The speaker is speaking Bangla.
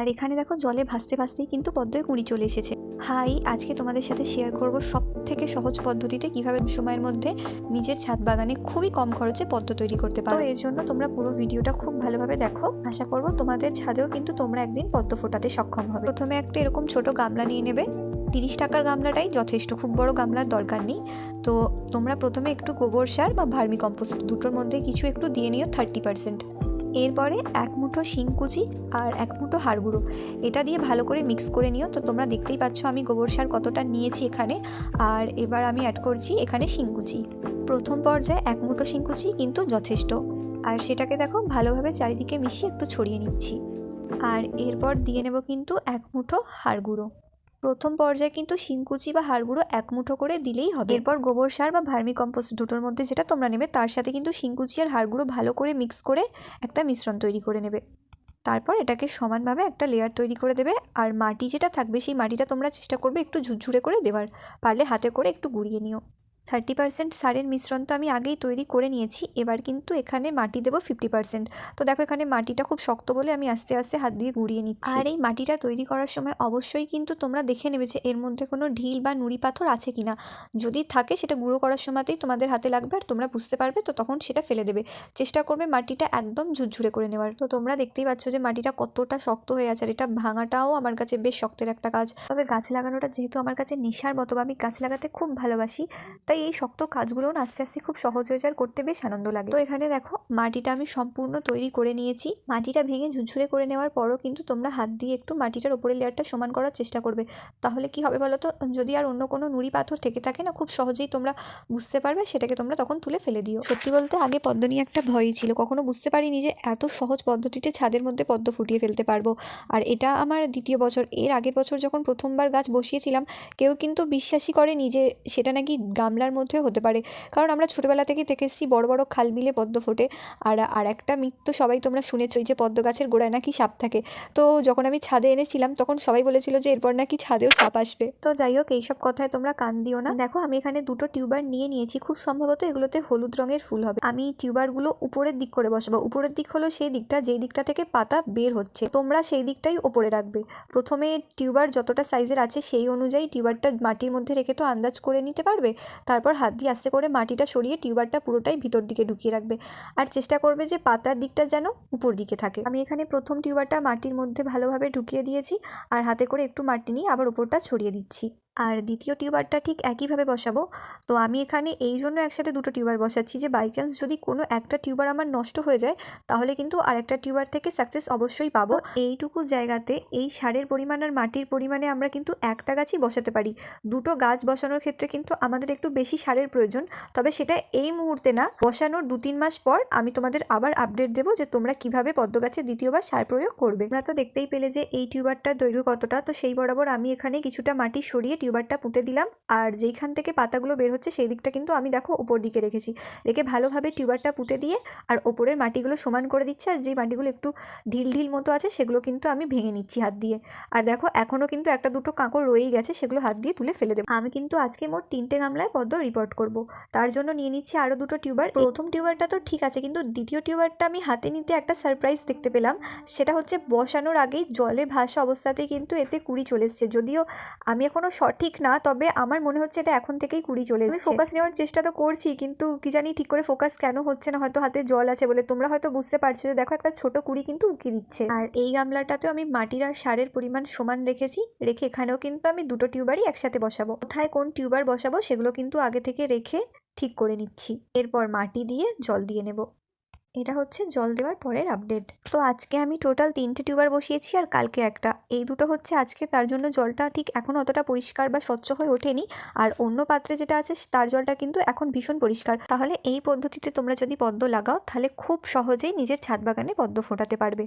আর এখানে দেখো জলে ভাসতে ভাসতেই কিন্তু পদ্মে কুঁড়ি চলে এসেছে। হাই, আজকে তোমাদের সাথে শেয়ার করব সব থেকে সহজ পদ্ধতিতে কিভাবে সময়ের মধ্যে নিজের ছাদ বাগানে খুবই কম খরচে পদ্ম তৈরি করতে পারো। এর জন্য তোমরা পুরো ভিডিওটা খুব ভালোভাবে দেখো। আশা করব তোমাদের ছাদেও কিন্তু তোমরা একদিন পদ্ম ফোটাতে সক্ষম হবে। প্রথমে একটা এরকম ছোট গামলা নিয়ে নেবে। 30 টাকার গামলাটাই যথেষ্ট, খুব বড় গামলার দরকার নেই। তো তোমরা প্রথমে একটু গোবর সার বা ভার্মি কম্পোস্ট দুটোর মধ্যে কিছু একটু দিয়ে নিও 30%। এরপরে 1 মুঠো শিংকুচি আর 1 মুঠো হাড় গুঁড়ো এটা দিয়ে ভালো করে মিক্স করে নিও। তো তোমরা দেখতেই পাচ্ছ আমি গোবর সার কতটা নিয়েছি এখানে, আর এবার আমি অ্যাড করছি এখানে শিংকুচি। প্রথম পর্যায়ে 1 মুঠো শিংকুচি কিন্তু যথেষ্ট, আর সেটাকে দেখো ভালোভাবে চারিদিকে মিশিয়ে একটু ছড়িয়ে নিচ্ছি। আর এরপর দিয়ে নেব কিন্তু 1 মুঠো হাড় গুঁড়ো। প্রথম পর্যায়ে কিন্তু শিংকুচি বা হাড় গুঁড়ো 1 মুঠো করে দিলেই হবে। এরপর গোবর সার বা ভার্মি কম্পোস্ট দুটোর মধ্যে যেটা তোমরা নেবে তার সাথে কিন্তু শিংকুচি আর হাড় গুঁড়ো ভালো করে মিক্স করে একটা মিশ্রণ তৈরি করে নেবে। তারপর এটাকে সমানভাবে একটা লেয়ার তৈরি করে দেবে। আর মাটি যেটা থাকবে সেই মাটিটা তোমরা চেষ্টা করবে একটু ঝুরঝুরে করে দেওয়ার, পারলে হাতে করে একটু গুঁড়িয়ে নিও। 30% সারের মিশ্রণ তো আমি আগেই তৈরি করে নিয়েছি, এবার কিন্তু এখানে মাটি দেবো 50%। তো দেখো এখানে মাটিটা খুব শক্ত বলে আমি আস্তে আস্তে হাত দিয়ে গুঁড়িয়ে নিচ্ছি। আর এই মাটিটা তৈরি করার সময় অবশ্যই কিন্তু তোমরা দেখে নেবে যে এর মধ্যে কোনো ঢিল বা নুড়ি পাথর আছে কিনা। যদি থাকে সেটা গুঁড়ো করার সময়তেই তোমাদের হাতে লাগবে আর তোমরা বুঝতে পারবে, তো তখন সেটা ফেলে দেবে। চেষ্টা করবে মাটিটা একদম ঝুরঝুরে করে নেওয়ার। তো তোমরা দেখতেই পাচ্ছ যে মাটিটা কতটা শক্ত হয়ে আছে, আর এটা ভাঙাটাও আমার কাছে বেশ শক্তের একটা কাজ। তবে গাছ লাগানোটা যেহেতু আমার কাছে নেশার মতো বা আমি গাছ লাগাতে খুব ভালোবাসি, তাই এই শক্ত কাজগুলো আস্তে আস্তে খুব সহজ হয়ে যায়, করতে বেশ আনন্দ লাগে। তো এখানে দেখো মাটিটা আমি সম্পূর্ণ তৈরি করে নিয়েছি। মাটিটা ভেঙে ঝুরঝুরে করে নেওয়ার পরও কিন্তু তোমরা হাত দিয়ে একটু মাটিটার উপরের লেয়ারটা সমান করার চেষ্টা করবে। তাহলে কি হবে বলো তো, যদি আর অন্য কোনো নুড়ি পাথর থেকে থাকে না, খুব সহজেই তোমরা বুঝতে পারবে, সেটাকে তোমরা তখন তুলে ফেলে দিও। সত্যি বলতে আগে পদ্ম নিয়ে একটা ভয়ই ছিল, কখনো বুঝতে পারিনি যে এত সহজ পদ্ধতিতে ছাদের মধ্যে পদ্ম ফুটিয়ে ফেলতে পারবো। আর এটা আমার দ্বিতীয় বছর। এর আগের বছর যখন প্রথমবার গাছ বসিয়েছিলাম কেউ কিন্তু বিশ্বাসই করেনি যে সেটা নাকি গামলার মধ্যে হতে পারে। কারণ আমরা ছোটোবেলা থেকেই দেখে এসেছি বড় বড় খাল বিলে পদ্ম ফোটে। আর একটা মিথ তো সবাই তোমরা শুনেছই যে পদ্ম গাছের গোড়ায় নাকি সাপ থাকে। তো যখন আমি ছাদে এনেছিলাম তখন সবাই বলেছিল যে এরপর নাকি ছাদেও সাপ আসবে। তো যাই হোক, এইসব কথায় তোমরা কান দিও না। দেখো আমি এখানে দুটো টিউবার নিয়ে নিয়েছি, খুব সম্ভবত এগুলোতে হলুদ রঙের ফুল হবে। আমি টিউবারগুলো উপরের দিক করে বসাবো। উপরের দিক হলো সেই দিকটা যেই দিকটা থেকে পাতা বের হচ্ছে, তোমরা সেই দিকটাই ওপরে রাখবে। প্রথমে টিউবার যতটা সাইজের আছে সেই অনুযায়ী টিউবারটা মাটির মধ্যে রেখে তো আন্দাজ করে নিতে পারবে। তারপর হাত দিয়ে আস্তে করে মাটিটা সরিয়ে টিউবারটা পুরোটাই ভিতর দিকে ঢুকিয়ে রাখবে, আর চেষ্টা করবে যে পাতার দিকটা যেন উপর দিকে থাকে। আমি এখানে প্রথম টিউবারটা মাটির মধ্যে ভালোভাবে ঢুকিয়ে দিয়েছি, আর হাতে করে একটু মাটি নিয়ে আবার উপরটা ছড়িয়ে দিচ্ছি। আর দ্বিতীয় টিউবারটা ঠিক একইভাবে বসাবো। তো আমি এখানে এই জন্য একসাথে দুটো টিউবার বসাচ্ছি যে বাই চান্স যদি কোনো একটা টিউবার আমার নষ্ট হয়ে যায় তাহলে কিন্তু আরেকটা টিউবার থেকে সাকসেস অবশ্যই পাবো। এইটুকু জায়গাতে এই সারের পরিমাণ আর মাটির পরিমাণে আমরা কিন্তু একটা গাছই বসাতে পারি। দুটো গাছ বসানোর ক্ষেত্রে কিন্তু আমাদের একটু বেশি সারের প্রয়োজন, তবে সেটা এই মুহূর্তে না, বসানোর 2-3 মাস পর আমি তোমাদের আবার আপডেট দেবো যে তোমরা কিভাবে পদ্ম গাছে দ্বিতীয়বার সার প্রয়োগ করবে। তোমরা তো দেখতেই পেলে যে এই টিউবারটার দৈর্ঘ্য কতটা, তো সেই বরাবর আমি এখানে কিছুটা মাটি সরিয়ে টিউবারটা পুঁতে দিলাম। আর যেইখান থেকে পাতাগুলো বের হচ্ছে সেই দিকটা কিন্তু আমি দেখো উপর দিকে রেখেছি, রেখে ভালোভাবে টিউবারটা পুঁতে দিয়ে আর ওপরের মাটিগুলো সমান করে দিচ্ছে। আর যেই মাটিগুলো একটু ঢিল ঢিল মতো আছে সেগুলো কিন্তু আমি ভেঙে নিচ্ছি হাত দিয়ে। আর দেখো এখনও কিন্তু একটা দুটো কাঁকড় রয়েই গেছে, সেগুলো হাত দিয়ে তুলে ফেলে দেবো। আমি কিন্তু আজকে মোট 3টে গামলায় পদ্ম রিপোর্ট করব, তার জন্য নিয়ে নিচ্ছি আরও দুটো টিউবার। প্রথম টিউবারটা তো ঠিক আছে, কিন্তু দ্বিতীয় টিউবারটা আমি হাতে নিতে একটা সারপ্রাইজ দেখতে পেলাম। সেটা হচ্ছে বসানোর আগেই জলে ভাসা অবস্থাতেই কিন্তু এতে কুঁড়ি চলে এসছে। যদিও আমি এখনও সঠিক না, তবে আমার মনে হচ্ছে এটা এখন থেকেই কুঁড়ি চলে এসছে। আমি ফোকাস নেওয়ার চেষ্টা তো করছি, কিন্তু কি জানি ঠিক করে ফোকাস কেন হচ্ছে না, হয়তো হাতে জল আছে বলে। তোমরা হয়তো বুঝতে পারছো যে দেখো একটা ছোট কুঁড়ি কিন্তু উকি দিচ্ছে। আর এই গামলাটাতেও আমি মাটির আর সারের পরিমাণ সমান রেখেছি, রেখে এখানেও কিন্তু আমি দুটো টিউবারই একসাথে বসাবো। কোথায় কোন টিউবার বসাবো সেগুলো কিন্তু আগে থেকে রেখে ঠিক করে নিচ্ছি। এরপর মাটি দিয়ে জল দিয়ে নেব। এটা হচ্ছে জল দেওয়ার পরের আপডেট। তো আজকে আমি টোটাল 3টে টিউবার বসিয়েছি আর কালকে একটা, এই দুটো হচ্ছে আজকে, তার জন্য জলটা ঠিক এখন অতটা পরিষ্কার বা স্বচ্ছ হয়ে ওঠেনি। আর অন্য পাত্রে যেটা আছে তার জলটা কিন্তু এখন ভীষণ পরিষ্কার। তাহলে এই পদ্ধতিতে তোমরা যদি পদ্ম লাগাও তাহলে খুব সহজেই নিজের ছাদ বাগানে পদ্ম ফোটাতে পারবে।